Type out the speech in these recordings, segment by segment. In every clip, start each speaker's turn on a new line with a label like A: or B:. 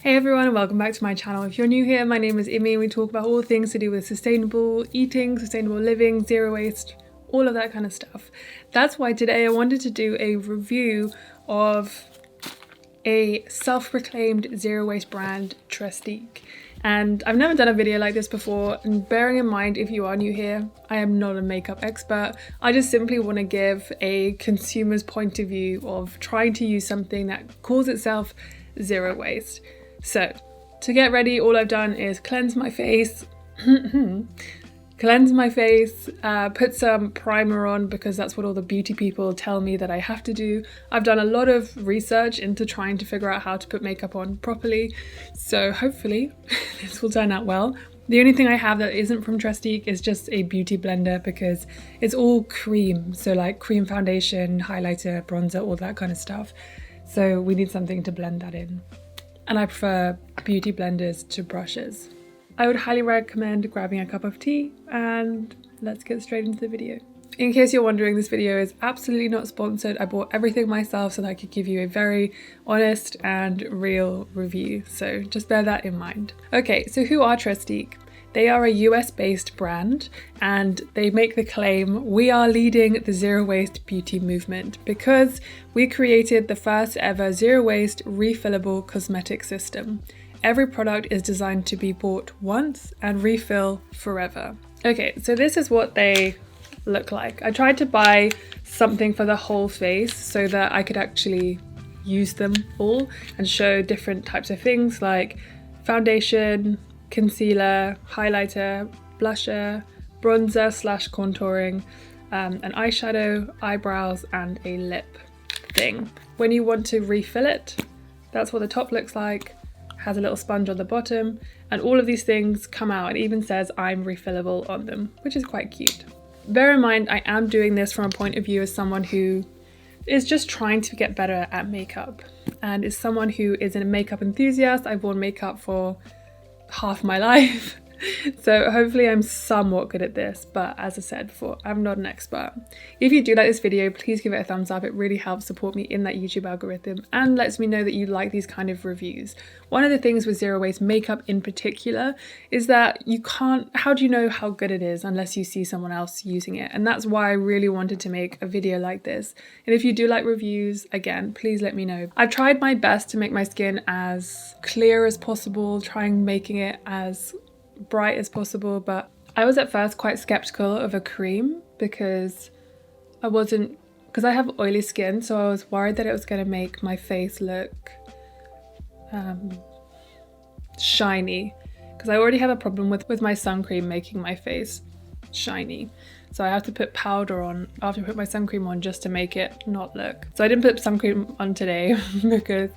A: Hey everyone, and welcome back to my channel. If you're new here, my name is Immy and we talk about all things to do with sustainable eating, sustainable living, zero waste, all of that kind of stuff. That's why today I wanted to do a review of a self-proclaimed zero waste brand, Trestique. And I've never done a video like this before, and bearing in mind if you are new here, I am not a makeup expert. I just simply want to give a consumer's point of view of trying to use something that calls itself zero waste. So, to get ready, all I've done is cleanse my face, put some primer on because that's what all the beauty people tell me that I have to do. I've done a lot of research into trying to figure out how to put makeup on properly, so hopefully this will turn out well. The only thing I have that isn't from Trestique is just a beauty blender because it's all cream, so like cream foundation, highlighter, bronzer, all that kind of stuff. So we need something to blend that in. And I prefer beauty blenders to brushes. I would highly recommend grabbing a cup of tea and let's get straight into the video. In case you're wondering, this video is absolutely not sponsored. I bought everything myself so that I could give you a very honest and real review. So just bear that in mind. Okay, so who are Trestique? They are a US-based brand and they make the claim, "We are leading the zero waste beauty movement because we created the first ever zero waste refillable cosmetic system. Every product is designed to be bought once and refill forever." Okay, so this is what they look like. I tried to buy something for the whole face so that I could actually use them all and show different types of things like foundation, concealer, highlighter, blusher, bronzer / contouring, an eyeshadow, eyebrows, and a lip thing. When you want to refill it, that's what the top looks like, has a little sponge on the bottom, and all of these things come out and even says "I'm refillable" on them, which is quite cute. Bear in mind, I am doing this from a point of view as someone who is just trying to get better at makeup and is someone who is a makeup enthusiast. I've worn makeup for half my life, so hopefully I'm somewhat good at this, but as I said before, I'm not an expert. If you do like this video, please give it a thumbs up. It really helps support me in that YouTube algorithm and lets me know that you like these kind of reviews. One of the things with zero waste makeup in particular is that you can't, how do you know how good it is unless you see someone else using it? And that's why I really wanted to make a video like this. And if you do like reviews, again, please let me know. I've tried my best to make my skin as clear as possible, trying making it as bright as possible, but I was at first quite skeptical of a cream because I have oily skin, so I was worried that it was going to make my face look shiny, because I already have a problem with my sun cream making my face shiny. So I have to put powder on after I put my sun cream on just to make it not look. So I didn't put sun cream on today because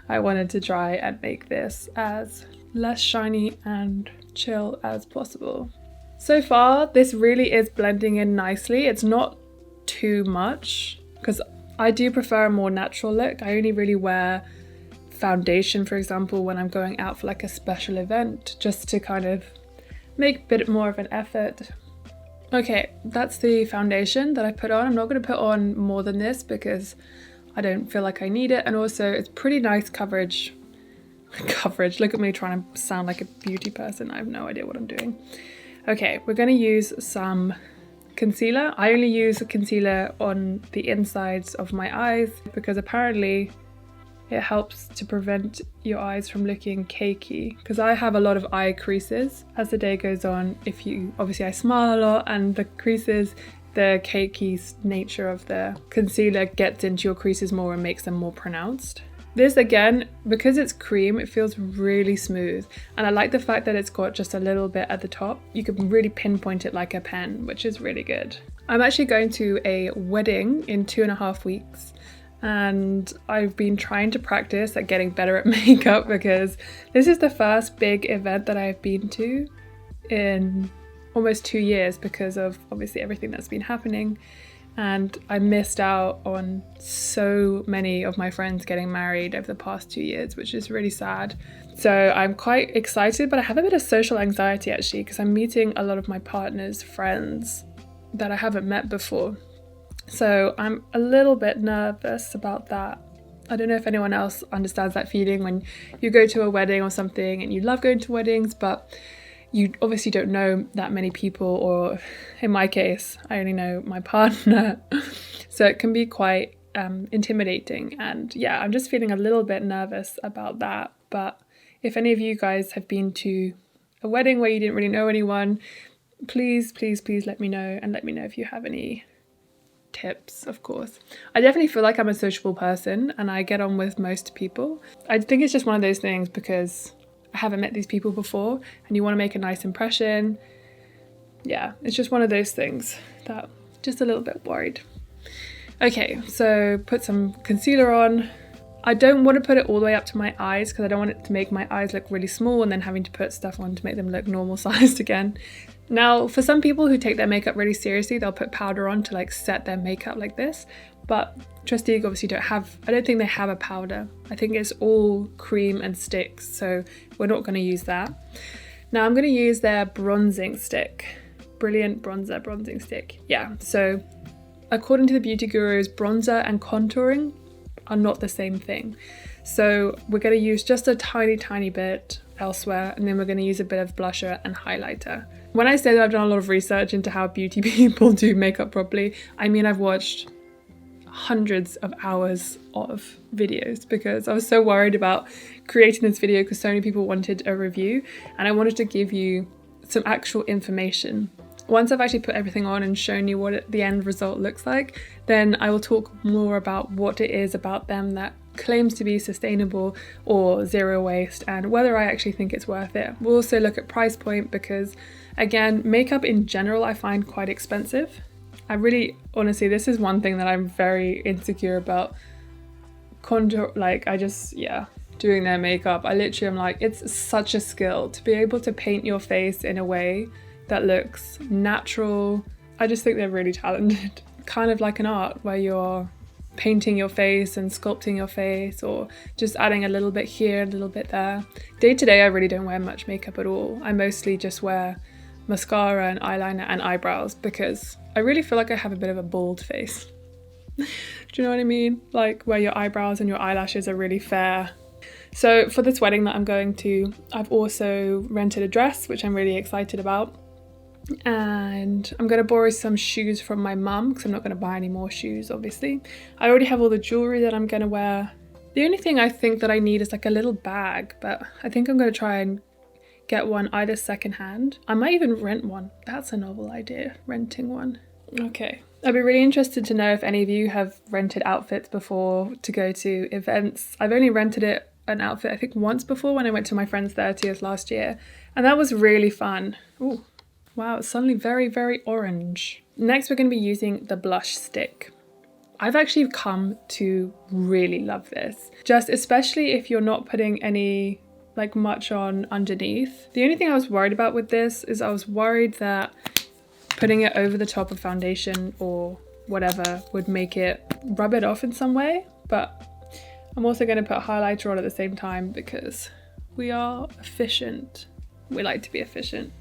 A: I wanted to try and make this as less shiny and chill as possible. So far, this really is blending in nicely. It's not too much because I do prefer a more natural look. I only really wear foundation, for example, when I'm going out for like a special event, just to kind of make a bit more of an effort. Okay, that's the foundation that I put on. I'm not going to put on more than this because I don't feel like I need it, and also it's pretty nice coverage. Look at me trying to sound like a beauty person. I have no idea what I'm doing. Okay, we're going to use some concealer. I only use concealer on the insides of my eyes because apparently it helps to prevent your eyes from looking cakey, because I have a lot of eye creases as the day goes on. Obviously I smile a lot, and the creases, the cakey nature of the concealer gets into your creases more and makes them more pronounced. This, again, because it's cream, it feels really smooth, and I like the fact that it's got just a little bit at the top. You can really pinpoint it like a pen, which is really good. I'm actually going to a wedding in 2.5 weeks, and I've been trying to practice at getting better at makeup because this is the first big event that I've been to in almost 2 years because of obviously everything that's been happening. And I missed out on so many of my friends getting married over the past 2 years, which is really sad. So I'm quite excited, but I have a bit of social anxiety actually, because I'm meeting a lot of my partner's friends that I haven't met before. So I'm a little bit nervous about that. I don't know if anyone else understands that feeling when you go to a wedding or something and you love going to weddings, but you obviously don't know that many people, or in my case, I only know my partner. So it can be quite intimidating. And yeah, I'm just feeling a little bit nervous about that. But if any of you guys have been to a wedding where you didn't really know anyone, please let me know, and let me know if you have any tips, of course. I definitely feel like I'm a sociable person and I get on with most people. I think it's just one of those things because I haven't met these people before and you want to make a nice impression. Yeah, it's just one of those things that just a little bit worried. Okay, so put some concealer on. I don't want to put it all the way up to my eyes because I don't want it to make my eyes look really small and then having to put stuff on to make them look normal sized again. Now, for some people who take their makeup really seriously, they'll put powder on to like set their makeup like this. But Trestique obviously I don't think they have a powder. I think it's all cream and sticks, so we're not going to use that. Now I'm going to use their bronzing stick. Brilliant bronzing stick. Yeah, so according to the beauty gurus, bronzer and contouring are not the same thing. So we're going to use just a tiny bit elsewhere, and then we're going to use a bit of blusher and highlighter. When I say that I've done a lot of research into how beauty people do makeup properly, I mean I've watched hundreds of hours of videos because I was so worried about creating this video because so many people wanted a review and I wanted to give you some actual information. Once I've actually put everything on and shown you what the end result looks like, then I will talk more about what it is about them that claims to be sustainable or zero waste and whether I actually think it's worth it. We'll also look at price point because, again, makeup in general I find quite expensive. Honestly, this is one thing that I'm very insecure about. Doing their makeup. I literally am like, it's such a skill to be able to paint your face in a way that looks natural. I just think they're really talented. Kind of like an art where you're painting your face and sculpting your face or just adding a little bit here, a little bit there. Day to day, I really don't wear much makeup at all. I mostly just wear mascara and eyeliner and eyebrows because I really feel like I have a bit of a bald face. Do you know what I mean? Like where your eyebrows and your eyelashes are really fair. So for this wedding that I'm going to, I've also rented a dress, which I'm really excited about. And I'm going to borrow some shoes from my mum because I'm not going to buy any more shoes, obviously. I already have all the jewellery that I'm going to wear. The only thing I think that I need is like a little bag, but I think I'm going to try and get one either secondhand. I might even rent one. That's a novel idea, renting one. Okay. I'd be really interested to know if any of you have rented outfits before to go to events. I've only rented an outfit I think once before when I went to my friend's 30th last year, and that was really fun. Ooh. Wow, it's suddenly very, very orange. Next, we're going to be using the blush stick. I've actually come to really love this, just especially if you're not putting any much on underneath. The only thing I was worried about with this is I was worried that putting it over the top of foundation or whatever would make it rub it off in some way, but I'm also going to put highlighter on at the same time because we are efficient. We like to be efficient.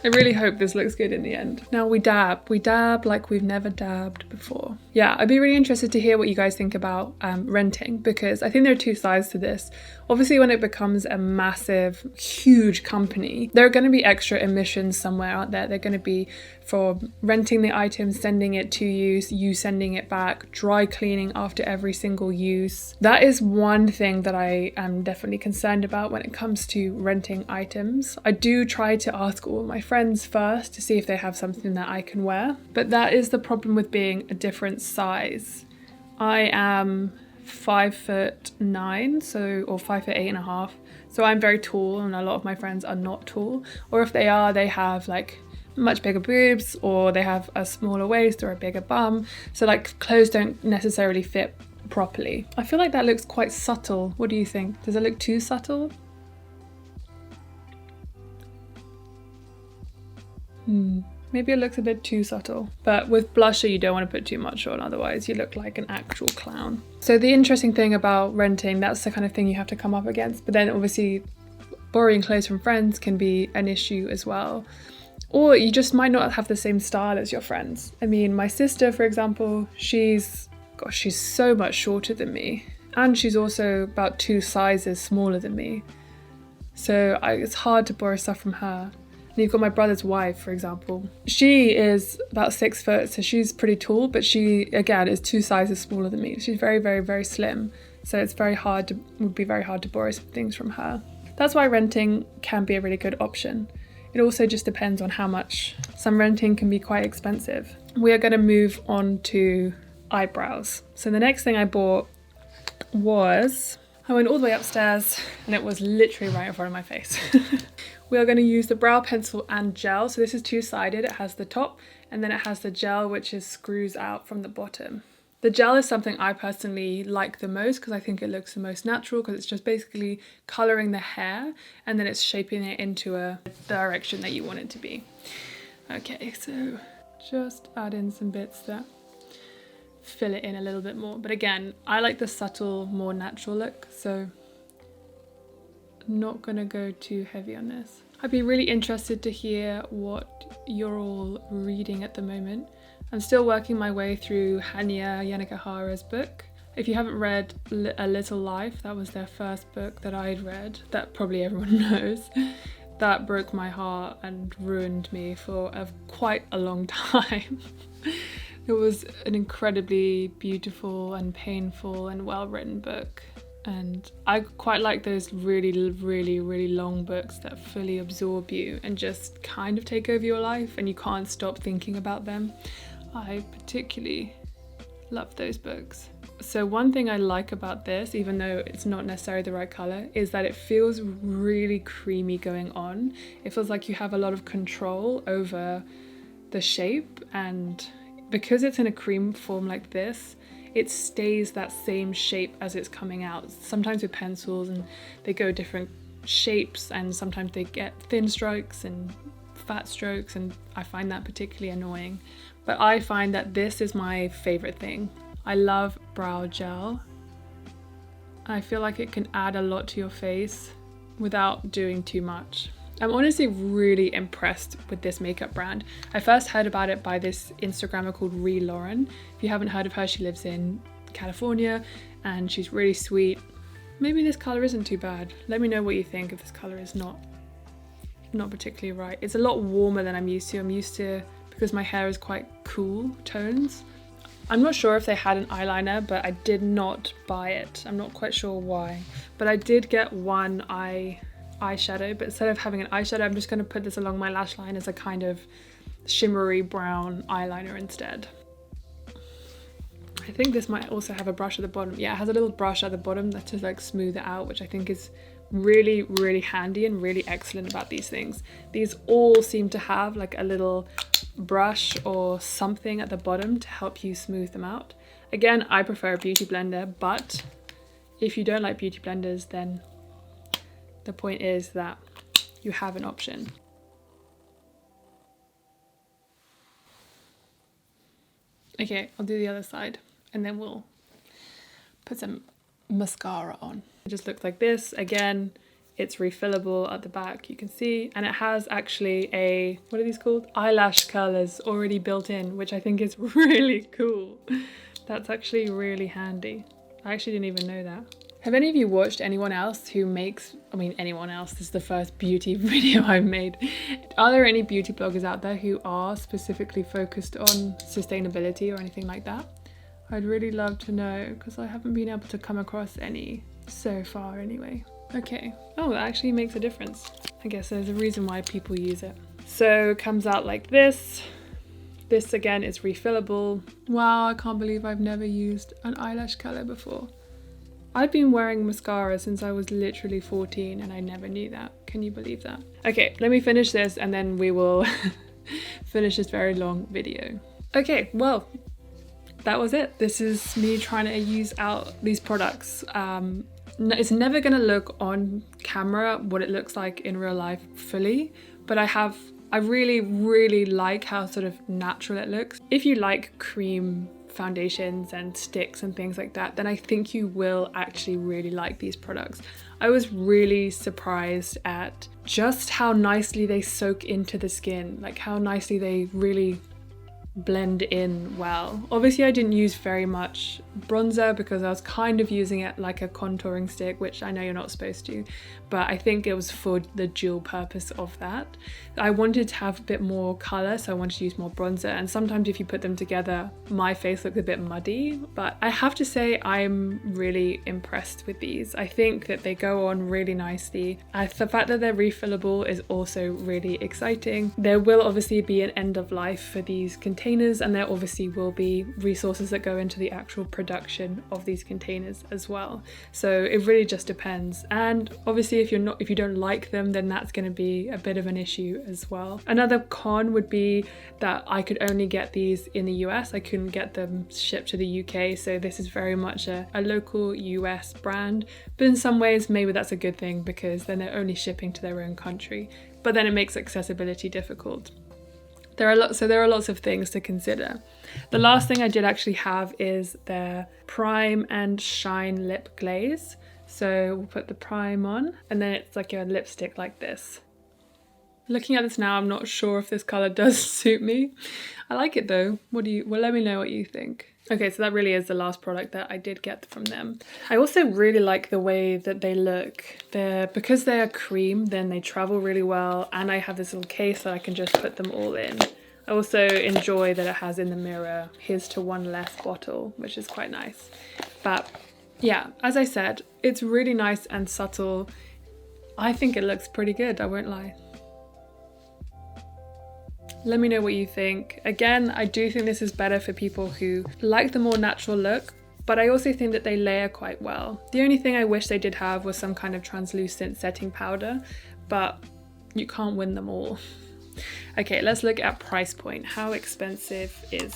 A: I really hope this looks good in the end. Now we dab like we've never dabbed before. Yeah, I'd be really interested to hear what you guys think about renting because I think there are two sides to this. Obviously, when it becomes a massive, huge company, there are going to be extra emissions somewhere, aren't there? They're going to be for renting the item, sending it to you, you sending it back, dry cleaning after every single use. That is one thing that I am definitely concerned about when it comes to renting items. I do try to ask all my friends first to see if they have something that I can wear, but that is the problem with being a different size. I am 5'9", or 5'8.5", so I'm very tall and a lot of my friends are not tall, or if they are, they have much bigger boobs or they have a smaller waist or a bigger bum, so clothes don't necessarily fit properly. I feel like that looks quite subtle. What do you think? Does it look too subtle? Maybe it looks a bit too subtle, but with blusher you don't want to put too much on, otherwise you look like an actual clown. So the interesting thing about renting, that's the kind of thing you have to come up against, but then obviously borrowing clothes from friends can be an issue as well. Or you just might not have the same style as your friends. I mean, my sister, for example, she's Gosh, she's so much shorter than me. And she's also about 2 sizes smaller than me. So it's hard to borrow stuff from her. And you've got my brother's wife, for example. She is about 6 foot, so she's pretty tall, but she, again, is 2 sizes smaller than me. She's very, very, very slim. So it's would be very hard to borrow some things from her. That's why renting can be a really good option. It also just depends on how much. Some renting can be quite expensive. We are going to move on to eyebrows. So the next thing I bought was, I went all the way upstairs and it was literally right in front of my face. We are going to use the brow pencil and gel. So this is 2-sided. It has the top and then it has the gel, which screws out from the bottom. The gel is something I personally like the most because I think it looks the most natural, because it's just basically colouring the hair and then it's shaping it into a direction that you want it to be. Okay, so just add in some bits that fill it in a little bit more. But again, I like the subtle, more natural look, so I'm not going to go too heavy on this. I'd be really interested to hear what you're all reading at the moment. I'm still working my way through Hanya Yanagihara's book. If you haven't read A Little Life, that was their first book that I'd read, that probably everyone knows. That broke my heart and ruined me for quite a long time. It was an incredibly beautiful and painful and well-written book. And I quite like those really, really, really long books that fully absorb you and just kind of take over your life and you can't stop thinking about them. I particularly love those books. So one thing I like about this, even though it's not necessarily the right colour, is that it feels really creamy going on. It feels like you have a lot of control over the shape, and because it's in a cream form like this, it stays that same shape as it's coming out. Sometimes with pencils and they go different shapes, and sometimes they get thin strokes and fat strokes, and I find that particularly annoying. But I find that this is my favourite thing. I love brow gel. I feel like it can add a lot to your face without doing too much. I'm honestly really impressed with this makeup brand. I first heard about it by this Instagrammer called Ree Lauren. If you haven't heard of her, she lives in California and she's really sweet. Maybe this colour isn't too bad. Let me know what you think if this colour is not particularly right. It's a lot warmer than I'm used to. I'm used to, because my hair is quite cool tones. I'm not sure if they had an eyeliner, but I did not buy it. I'm not quite sure why. But I did get one eyeshadow, but instead of having an eyeshadow, I'm just going to put this along my lash line as a kind of shimmery brown eyeliner instead. I think this might also have a brush at the bottom. Yeah, it has a little brush at the bottom that to like smooth it out, which I think is really, really handy and really excellent about these things. These all seem to have like a little brush or something at the bottom to help you smooth them out. Again, I prefer a beauty blender, but if you don't like beauty blenders, then the point is that you have an option. Okay, I'll do the other side and then we'll put some mascara on. It just looks like this. Again, it's refillable at the back, you can see, and it has actually a, what are these called? Eyelash curlers already built in, which I think is really cool. That's actually really handy. I actually didn't even know that. Have any of you watched anyone else who makes, anyone else, this is the first beauty video I've made. Are there any beauty bloggers out there who are specifically focused on sustainability or anything like that? I'd really love to know, because I haven't been able to come across any so far anyway. Okay, oh, that actually makes a difference. I guess there's a reason why people use it. So it comes out like this. This again is refillable. Wow, I can't believe I've never used an eyelash color before. I've been wearing mascara since I was literally 14 and I never knew that. Can you believe that? Okay, let me finish this and then we will finish this very long video. Okay, well, that was it. This is me trying to use out these products. It's never gonna look on camera what it looks like in real life fully, but I really, really like how sort of natural it looks. If you like cream foundations and sticks and things like that, then I think you will actually really like these products. I was really surprised at just how nicely they soak into the skin, like how nicely they really blend in well. Obviously I didn't use very much bronzer because I was kind of using it like a contouring stick, which I know you're not supposed to, but I think it was for the dual purpose of that. I wanted to have a bit more colour, so I wanted to use more bronzer, and sometimes if you put them together my face looks a bit muddy, but I have to say I'm really impressed with these. I think that they go on really nicely. The fact that they're refillable is also really exciting. There will obviously be an end of life for these containers, and there obviously will be resources that go into the actual production of these containers as well. So it really just depends. And obviously if you don't like them, then that's going to be a bit of an issue as well. Another con would be that I could only get these in the US. I couldn't get them shipped to the UK, so this is very much a local US brand, but in some ways maybe that's a good thing because then they're only shipping to their own country, but then it makes accessibility difficult. There are lots of things to consider. The last thing I did actually have is their Prime and Shine Lip Glaze. So we'll put the prime on, and then it's like a lipstick like this. Looking at this now, I'm not sure if this colour does suit me. I like it though. Well, let me know what you think. Okay, so that really is the last product that I did get from them. I also really like the way that they look. Because they are cream, then they travel really well, and I have this little case that I can just put them all in. I also enjoy that it has in the mirror, here's to one less bottle, which is quite nice. But yeah, as I said, it's really nice and subtle. I think it looks pretty good, I won't lie. Let me know what you think. Again, I do think this is better for people who like the more natural look, but I also think that they layer quite well. The only thing I wish they did have was some kind of translucent setting powder, but you can't win them all. Okay, let's look at price point. How expensive is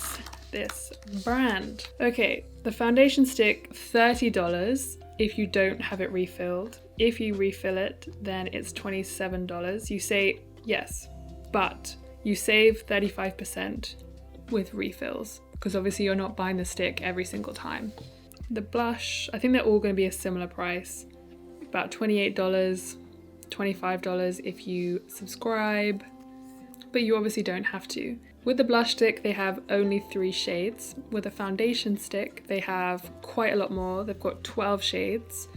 A: this brand? Okay, the foundation stick, $30 if you don't have it refilled. If you refill it, then it's $27. You say yes, but you save 35% with refills because obviously you're not buying the stick every single time. The blush, I think they're all going to be a similar price, about $28, $25 if you subscribe, but you obviously don't have to. With the blush stick, they have only 3 shades. With a foundation stick, they have quite a lot more. They've got 12 shades.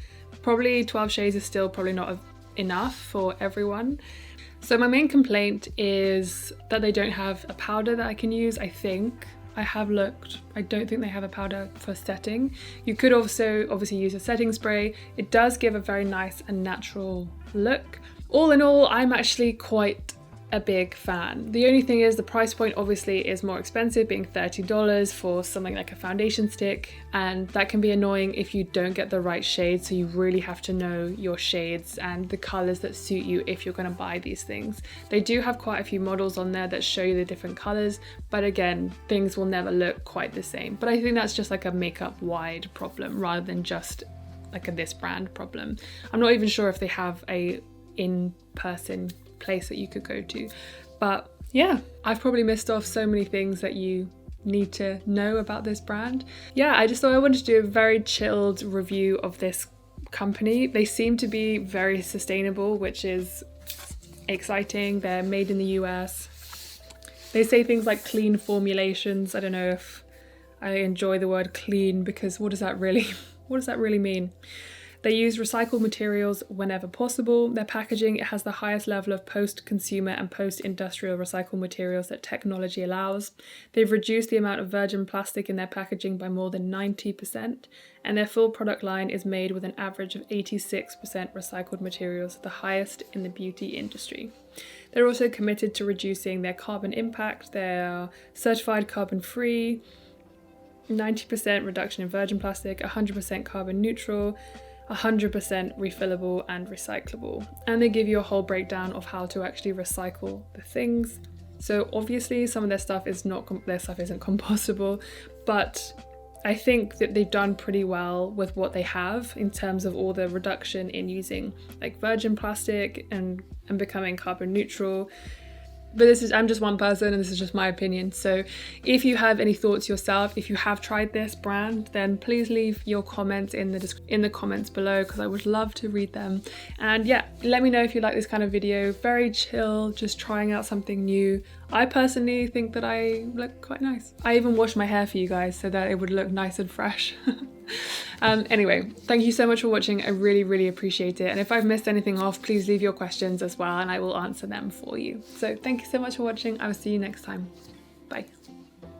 A: Probably 12 shades is still probably not enough for everyone. So my main complaint is that they don't have a powder that I can use. I think I have looked. I don't think they have a powder for setting. You could also obviously use a setting spray. It does give a very nice and natural look. All in all, I'm actually quite a big fan. The only thing is the price point obviously is more expensive, being $30 for something like a foundation stick, and that can be annoying if you don't get the right shade, so you really have to know your shades and the colors that suit you if you're going to buy these things. They do have quite a few models on there that show you the different colors, but again, things will never look quite the same. But I think that's just like a makeup wide problem rather than just like a this brand problem. I'm not even sure if they have a in-person place that you could go to, but yeah, I've probably missed off so many things that you need to know about this brand. Yeah, I just thought I wanted to do a very chilled review of this company. They seem to be very sustainable, which is exciting. They're made in the US. They say things like clean formulations. I don't know if I enjoy the word clean because what does that really mean? They use recycled materials whenever possible. Their packaging, it has the highest level of post-consumer and post-industrial recycled materials that technology allows. They've reduced the amount of virgin plastic in their packaging by more than 90%, and their full product line is made with an average of 86% recycled materials, the highest in the beauty industry. They're also committed to reducing their carbon impact. They're certified carbon-free, 90% reduction in virgin plastic, 100% carbon neutral, 100% refillable and recyclable, and they give you a whole breakdown of how to actually recycle the things. So obviously some of their stuff isn't compostable, but I think that they've done pretty well with what they have in terms of all the reduction in using like virgin plastic and becoming carbon neutral. But I'm just one person and this is just my opinion. So if you have any thoughts yourself, if you have tried this brand, then please leave your comments in the comments below because I would love to read them. And yeah, let me know if you like this kind of video. Very chill, just trying out something new. I personally think that I look quite nice. I even washed my hair for you guys so that it would look nice and fresh. Anyway, thank you so much for watching. I really, really appreciate it. And if I've missed anything off, please leave your questions as well and I will answer them for you. So thank you so much for watching. I will see you next time. Bye.